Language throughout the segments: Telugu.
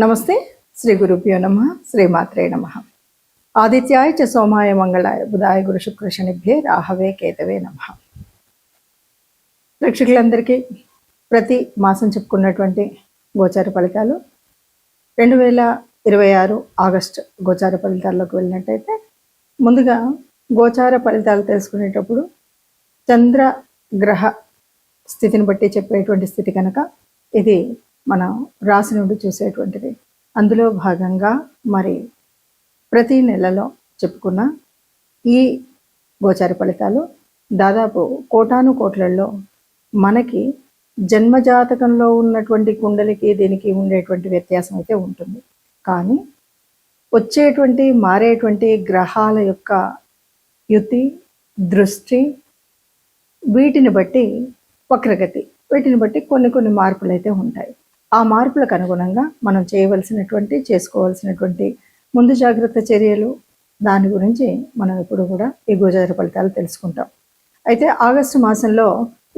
నమస్తే. శ్రీ గురుభ్యో నమ. శ్రీమాత్రే నమ. ఆదిత్యాయ చ సోమాయ మంగళాయ బుధాయ గురు శుక్ర శనిభ్యే రాహవే కేతవే నమ. ప్రేక్షకులందరికీ ప్రతి మాసం చెప్పుకున్నటువంటి గోచార ఫలితాలు 2026 ఆగస్టు గోచార ఫలితాల్లోకి వెళ్ళినట్టయితే, ముందుగా గోచార ఫలితాలు తెలుసుకునేటప్పుడు చంద్ర గ్రహ స్థితిని బట్టి చెప్పేటువంటి స్థితి కనుక ఇది మనం రాశి నుండి చూసేటువంటిది. అందులో భాగంగా మరి ప్రతి నెలలో చెప్పుకున్న ఈ గోచార ఫలితాలు దాదాపు కోటాను కోట్లలో మనకి జన్మజాతకంలో ఉన్నటువంటి కుండలికి దీనికి ఉండేటువంటి వ్యత్యాసం అయితే ఉంటుంది. కానీ వచ్చేటువంటి మారేటువంటి గ్రహాల యొక్క యుతి, దృష్టి, వీటిని బట్టి వక్రగతి, వీటిని బట్టి కొన్ని మార్పులు అయితే ఉంటాయి. ఆ మార్పులకు అనుగుణంగా మనం చేసుకోవాల్సినటువంటి ముందు జాగ్రత్త చర్యలు, దాని గురించి మనం ఇప్పుడు కూడా ఈ గోచార ఫలితాలు తెలుసుకుంటాం. అయితే ఆగస్టు మాసంలో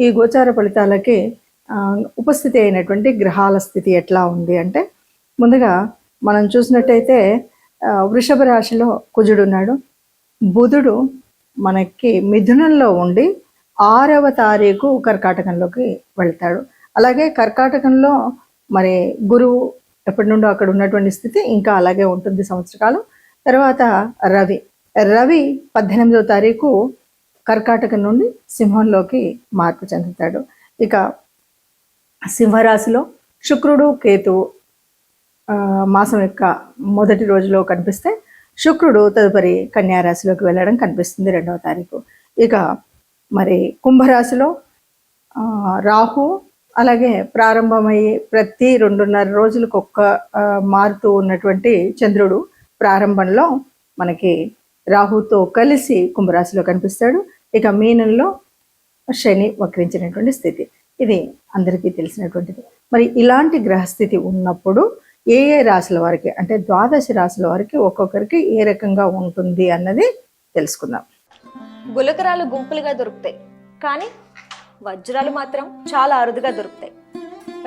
ఈ గోచార ఫలితాలకి ఉపస్థితి అయినటువంటి గ్రహాల స్థితి ఎట్లా ఉంది అంటే, ముందుగా మనం చూసినట్టయితే వృషభ రాశిలో కుజుడు ఉన్నాడు. బుధుడు మనకి మిథునంలో ఉండి 6వ తారీఖు కర్కాటకంలోకి వెళ్తాడు. అలాగే కర్కాటకంలో మరి గురువు ఎప్పటి నుండో అక్కడ ఉన్నటువంటి స్థితి ఇంకా అలాగే ఉంటుంది సంవత్సరకాలం. తర్వాత రవి 18వ తారీఖు కర్కాటకం నుండి సింహంలోకి మార్పు చెందుతాడు. ఇక సింహరాశిలో శుక్రుడు, కేతువు మాసం యొక్క మొదటి రోజులో కనిపిస్తే, శుక్రుడు తదుపరి కన్యారాశిలోకి వెళ్ళడం కనిపిస్తుంది 2వ తారీఖు. ఇక మరి కుంభరాశిలో రాహు, అలాగే ప్రారంభమయ్యి ప్రతి 2.5 రోజులకు మారుతూ ఉన్నటువంటి చంద్రుడు ప్రారంభంలో మనకి రాహుతో కలిసి కుంభరాశిలో కనిపిస్తాడు. ఇక మీనంలో శని వక్రించినటువంటి స్థితి, ఇది అందరికీ తెలిసినటువంటిది. మరి ఇలాంటి గ్రహస్థితి ఉన్నప్పుడు ఏ రాశుల వారికి అంటే ద్వాదశ రాశుల వారికి ఒక్కొక్కరికి ఏ రకంగా ఉంటుంది అన్నది తెలుసుకుందాం. గులకరాలు గుంపులుగా దొరుకుతాయి, కానీ వజ్రాలు మాత్రం చాలా అరుదుగా దొరుకుతాయి.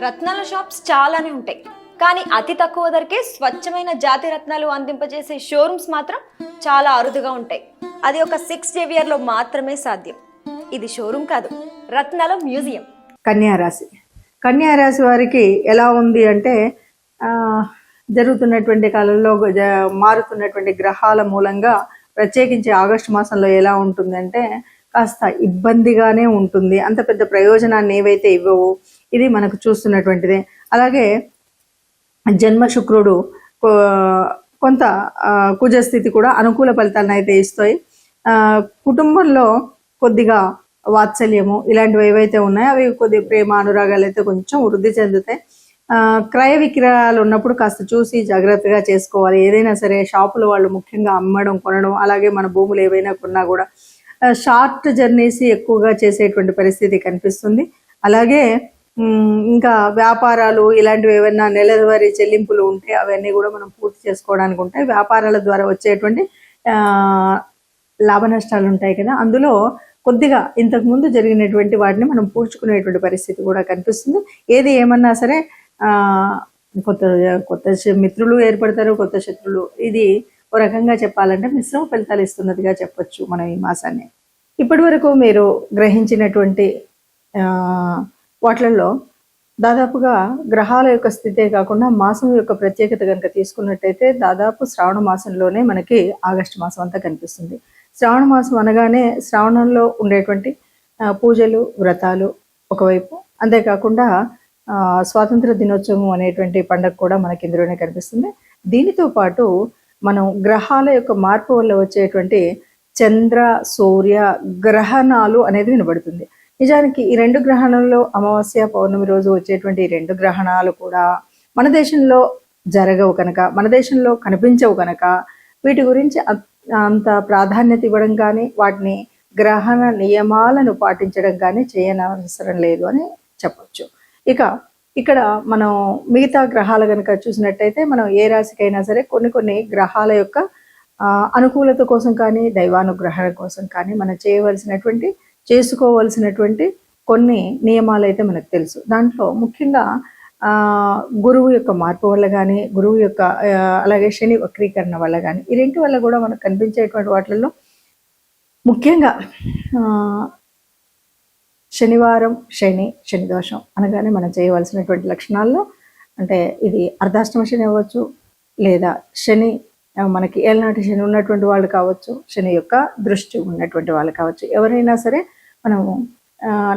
రత్నాల షాప్స్ చాలానే ఉంటాయి, కానీ అతి తక్కువ ధరకే స్వచ్ఛమైన జాతి రత్నాలు అందింపజేసే షోరూమ్స్ మాత్రం చాలా అరుదుగా ఉంటాయి. అది ఒక 6 జేవియర్లో మాత్రమే సాధ్యం. ఇది షోరూమ్ కాదు, రత్నాల మ్యూజియం. కన్యారాశి వారికి ఎలా ఉంది అంటే, జరుగుతున్నటువంటి కాలంలో మారుతున్నటువంటి గ్రహాల మూలంగా ప్రత్యేకించి ఆగస్టు మాసంలో ఎలా ఉంటుందంటే కాస్త ఇబ్బందిగానే ఉంటుంది. అంత పెద్ద ప్రయోజనాన్ని ఏవైతే ఇవ్వవు, ఇది మనకు చూస్తున్నటువంటిదే. అలాగే జన్మ శుక్రుడు కొంత కుజస్థితి కూడా అనుకూల ఫలితాలను అయితే ఇస్తాయి. కుటుంబంలో కొద్దిగా వాత్సల్యము ఇలాంటివి ఏవైతే ఉన్నాయో అవి కొద్దిగా ప్రేమ, అనురాగాలు అయితే కొంచెం వృద్ధి చెందుతాయి. క్రయ విక్రయాలు ఉన్నప్పుడు కాస్త చూసి జాగ్రత్తగా చేసుకోవాలి. ఏదైనా సరే షాపుల వాళ్ళు ముఖ్యంగా అమ్మడం, కొనడం, అలాగే మన భూములు ఏవైనా కొన్నా కూడా షార్ట్ జర్నీస్ ఎక్కువగా చేసేటువంటి పరిస్థితి కనిపిస్తుంది. అలాగే ఇంకా వ్యాపారాలు ఇలాంటివి ఏమైనా నెలవారీ చెల్లింపులు ఉంటే అవన్నీ కూడా మనం పూర్తి చేసుకోవడానికి ఉంటాయి. వ్యాపారాల ద్వారా వచ్చేటువంటి లాభ నష్టాలు ఉంటాయి కదా, అందులో కొద్దిగా ఇంతకుముందు జరిగినటువంటి వాటిని మనం పూడ్చుకునేటువంటి పరిస్థితి కూడా కనిపిస్తుంది. ఏది ఏమన్నా సరే కొత్త మిత్రులు ఏర్పడతారు, కొత్త శత్రులు. ఇది ఓ రకంగా చెప్పాలంటే మిశ్రమ ఫలితాలు ఇస్తున్నదిగా చెప్పొచ్చు మనం ఈ మాసాన్ని. ఇప్పటి వరకు మీరు గ్రహించినటువంటి వాటిల్లో దాదాపుగా గ్రహాల యొక్క స్థితే కాకుండా మాసం యొక్క ప్రత్యేకత కనుక తీసుకున్నట్టయితే దాదాపు శ్రావణ మాసంలోనే మనకి ఆగస్టు మాసం అంతా కనిపిస్తుంది. శ్రావణ మాసం అనగానే శ్రావణంలో ఉండేటువంటి పూజలు, వ్రతాలు ఒకవైపు, అంతేకాకుండా స్వాతంత్ర దినోత్సవం అనేటువంటి పండుగ కూడా మనకి ఇందులోనే కనిపిస్తుంది. దీనితో పాటు మనం గ్రహాల యొక్క మార్పు వల్ల వచ్చేటువంటి చంద్ర, సూర్య గ్రహణాలు అనేది వినబడుతుంది. నిజానికి ఈ 2 గ్రహణాల్లో అమావాస్య, పౌర్ణమి రోజు వచ్చేటువంటి 2 గ్రహణాలు కూడా మన దేశంలో జరగవు కనుక, మన దేశంలో కనిపించవు కనుక వీటి గురించి అంత ప్రాధాన్యత ఇవ్వడం కానీ, వాటిని గ్రహణ నియమాలను పాటించడం కానీ చేయనవసరం లేదు అని చెప్పొచ్చు. ఇక ఇక్కడ మనం మిగతా గ్రహాలు కనుక చూసినట్టయితే, మనం ఏ రాశికైనా సరే కొన్ని గ్రహాల యొక్క అనుకూలత కోసం కానీ, దైవానుగ్రహణ కోసం కానీ మనం చేసుకోవలసినటువంటి కొన్ని నియమాలు అయితే మనకు తెలుసు. దాంట్లో ముఖ్యంగా గురువు యొక్క మార్పు వల్ల కానీ, గురువు యొక్క అలాగే శని వక్రీకరణ వల్ల కానీ, ఈ రెంటి వల్ల కూడా మనకు కనిపించేటువంటి వాటిల్లో ముఖ్యంగా శనివారం శని దోషం అనగానే మనం చేయవలసినటువంటి లక్షణాల్లో అంటే ఇది అర్ధాష్టమ శని అవ్వచ్చు, లేదా శని మనకి ఏళ్ళనాటి శని ఉన్నటువంటి వాళ్ళు కావచ్చు, శని యొక్క దృష్టి ఉన్నటువంటి వాళ్ళు కావచ్చు, ఎవరైనా సరే మనము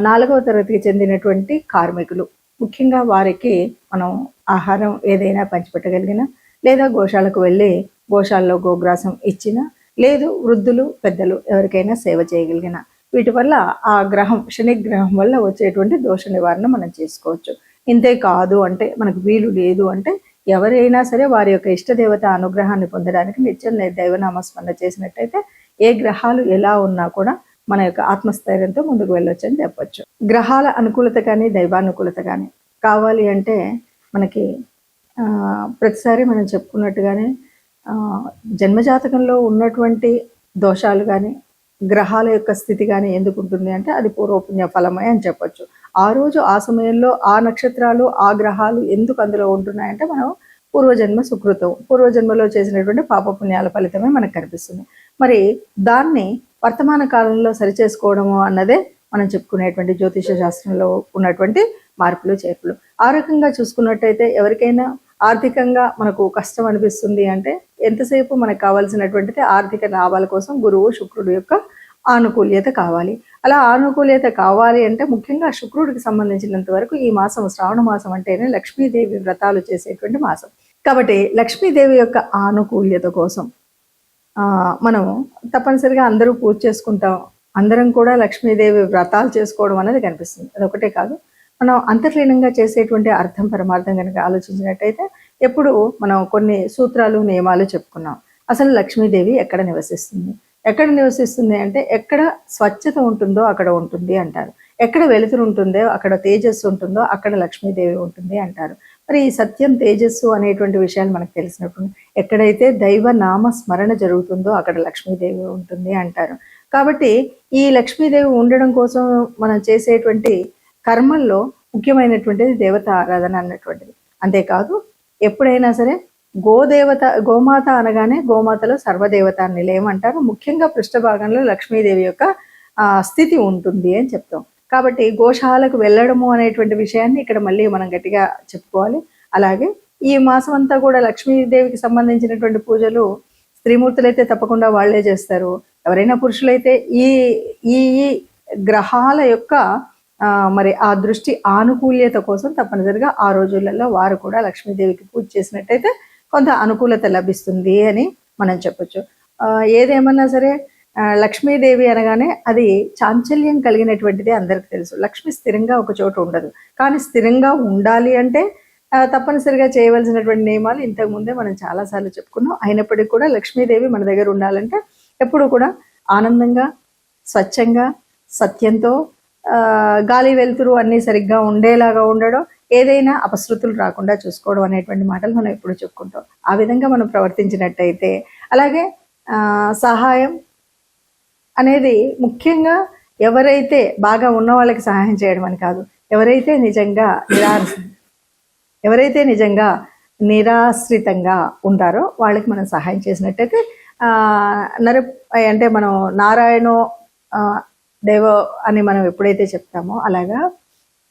4వ తరగతికి చెందినటువంటి కార్మికులు ముఖ్యంగా వారికి మనం ఆహారం ఏదైనా పంచిపెట్టగలిగిన, లేదా గోశాలకు వెళ్ళి గోశాలలో గోగ్రాసం ఇచ్చిన, లేదు వృద్ధులు పెద్దలు ఎవరికైనా సేవ చేయగలిగిన, వీటి వల్ల ఆ గ్రహం శని గ్రహం వల్ల వచ్చేటువంటి దోష నివారణ మనం చేసుకోవచ్చు. ఇంతే కాదు అంటే మనకు వీలు లేదు అంటే ఎవరైనా సరే వారి యొక్క ఇష్టదేవత అనుగ్రహాన్ని పొందడానికి నిత్యం దైవనామస్మరణ చేసినట్టయితే ఏ గ్రహాలు ఎలా ఉన్నా కూడా మన యొక్క ఆత్మస్థైర్యంతో ముందుకు వెళ్ళొచ్చు అని చెప్పొచ్చు. గ్రహాల అనుకూలత కానీ దైవానుకూలత కానీ కావాలి అంటే మనకి ప్రతిసారి మనం చెప్పుకున్నట్టుగానే జన్మజాతకంలో ఉన్నటువంటి దోషాలు కానీ గ్రహాల యొక్క స్థితి కానీ ఎందుకు ఉంటుంది అంటే అది పూర్వపుణ్య ఫలమే అని చెప్పొచ్చు. ఆ రోజు ఆ సమయంలో ఆ నక్షత్రాలు ఆ గ్రహాలు ఎందుకు అందులో ఉంటున్నాయంటే మనం పూర్వజన్మ సుకృతం, పూర్వజన్మలో చేసినటువంటి పాపపుణ్యాల ఫలితమే మనకు కనిపిస్తుంది. మరి దాన్ని వర్తమాన కాలంలో సరిచేసుకోవడము అన్నదే మనం చెప్పుకునేటువంటి జ్యోతిష శాస్త్రంలో ఉన్నటువంటి మార్పులు చేర్పులు. ఆ రకంగా చూసుకున్నట్టయితే ఎవరికైనా ఆర్థికంగా మనకు కష్టం అనిపిస్తుంది అంటే ఎంతసేపు మనకు కావాల్సినటువంటిది ఆర్థిక లాభాల కోసం గురువు శుక్రుడు యొక్క ఆనుకూల్యత కావాలి. అలా ఆనుకూల్యత కావాలి అంటే ముఖ్యంగా శుక్రుడికి సంబంధించినంత వరకు ఈ మాసం శ్రావణ మాసం అంటేనే లక్ష్మీదేవి వ్రతాలు చేసేటువంటి మాసం కాబట్టి లక్ష్మీదేవి యొక్క ఆనుకూల్యత కోసం మనము తప్పనిసరిగా అందరూ పూజ చేసుకుంటాం, అందరం కూడా లక్ష్మీదేవి వ్రతాలు చేసుకోవడం అనేది కనిపిస్తుంది. అదొకటే కాదు, మనం అంతర్లీనంగా చేసేటువంటి అర్థం పరమార్థం కనుక ఆలోచించినట్టయితే ఎప్పుడు మనం కొన్ని సూత్రాలు నియమాలు చెప్పుకున్నాం. అసలు లక్ష్మీదేవి ఎక్కడ నివసిస్తుంది అంటే ఎక్కడ స్వచ్ఛత ఉంటుందో అక్కడ ఉంటుంది అంటారు, ఎక్కడ వెలుతురు ఉంటుందో అక్కడ తేజస్సు ఉంటుందో అక్కడ లక్ష్మీదేవి ఉంటుంది అంటారు. మరి ఈ సత్యం తేజస్సు అనేటువంటి విషయాలు మనకు తెలిసినప్పుడు ఎక్కడైతే దైవ నామ స్మరణ జరుగుతుందో అక్కడ లక్ష్మీదేవి ఉంటుంది అంటారు. కాబట్టి ఈ లక్ష్మీదేవి ఉండడం కోసం మనం చేసేటువంటి కర్మల్లో ముఖ్యమైనటువంటిది దేవత ఆరాధన అన్నటువంటిది. అంతేకాదు ఎప్పుడైనా సరే గోమాత అనగానే గోమాతలో సర్వదేవత నిలయం అంటారు. ముఖ్యంగా పృష్ఠభాగంలో లక్ష్మీదేవి యొక్క స్థితి ఉంటుంది అని చెప్తాం. కాబట్టి గోశాలకు వెళ్ళడము అనేటువంటి విషయాన్ని ఇక్కడ మళ్ళీ మనం గట్టిగా చెప్పుకోవాలి. అలాగే ఈ మాసం అంతా కూడా లక్ష్మీదేవికి సంబంధించినటువంటి పూజలు స్త్రీమూర్తులైతే తప్పకుండా వాళ్లే చేస్తారు. ఎవరైనా పురుషులైతే ఈ ఈ గ్రహాల యొక్క మరి ఆ దృష్టి ఆనుకూల్యత కోసం తప్పనిసరిగా ఆ రోజులలో వారు కూడా లక్ష్మీదేవికి పూజ చేసినట్టయితే కొంత అనుకూలత లభిస్తుంది అని మనం చెప్పొచ్చు. ఏదేమన్నా సరే లక్ష్మీదేవి అనగానే అది చాంచల్యం కలిగినటువంటిది అందరికి తెలుసు. లక్ష్మి స్థిరంగా ఒక చోట ఉండదు, కానీ స్థిరంగా ఉండాలి అంటే తప్పనిసరిగా చేయవలసినటువంటి నియమాలు ఇంతకుముందే మనం చాలాసార్లు చెప్పుకున్నాం. అయినప్పటికీ కూడా లక్ష్మీదేవి మన దగ్గర ఉండాలంటే ఎప్పుడు కూడా ఆనందంగా, స్వచ్ఛంగా, సత్యంతో, గాలి వెలుతురు అన్నీ సరిగ్గా ఉండేలాగా ఉండడం, ఏదైనా అపశృతులు రాకుండా చూసుకోవడం అనేటువంటి మాటలు మనం ఎప్పుడు చెప్పుకుంటాం. ఆ విధంగా మనం ప్రవర్తించినట్టయితే, అలాగే సహాయం అనేది ముఖ్యంగా ఎవరైతే బాగా ఉన్న వాళ్ళకి సహాయం చేయడం అని కాదు, ఎవరైతే నిజంగా నిరాశ్రితంగా ఉంటారో వాళ్ళకి మనం సహాయం చేసినట్టయితే అంటే మనం నారాయణో దేవ అని మనం ఎప్పుడైతే చెప్తామో అలాగా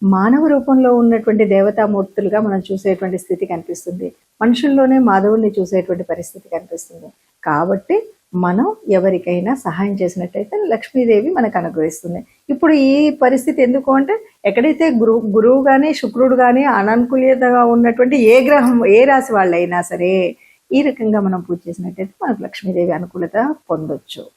మానవ రూపంలో ఉన్నటువంటి దేవతామూర్తులుగా మనం చూసేటువంటి స్థితి కనిపిస్తుంది. మనుషుల్లోనే మాధవుల్ని చూసేటువంటి పరిస్థితి కనిపిస్తుంది. కాబట్టి మనం ఎవరికైనా సహాయం చేసినట్టయితే లక్ష్మీదేవి మనకు అనుగ్రహిస్తుంది. ఇప్పుడు ఈ పరిస్థితి ఎందుకు అంటే ఎక్కడైతే గురువు కానీ శుక్రుడు కానీ అననుకూలతగా ఉన్నటువంటి ఏ గ్రహం ఏ రాశి వాళ్ళైనా సరే ఈ రకంగా మనం పూజ చేసినట్టయితే మనకు లక్ష్మీదేవి అనుకూలత పొందొచ్చు.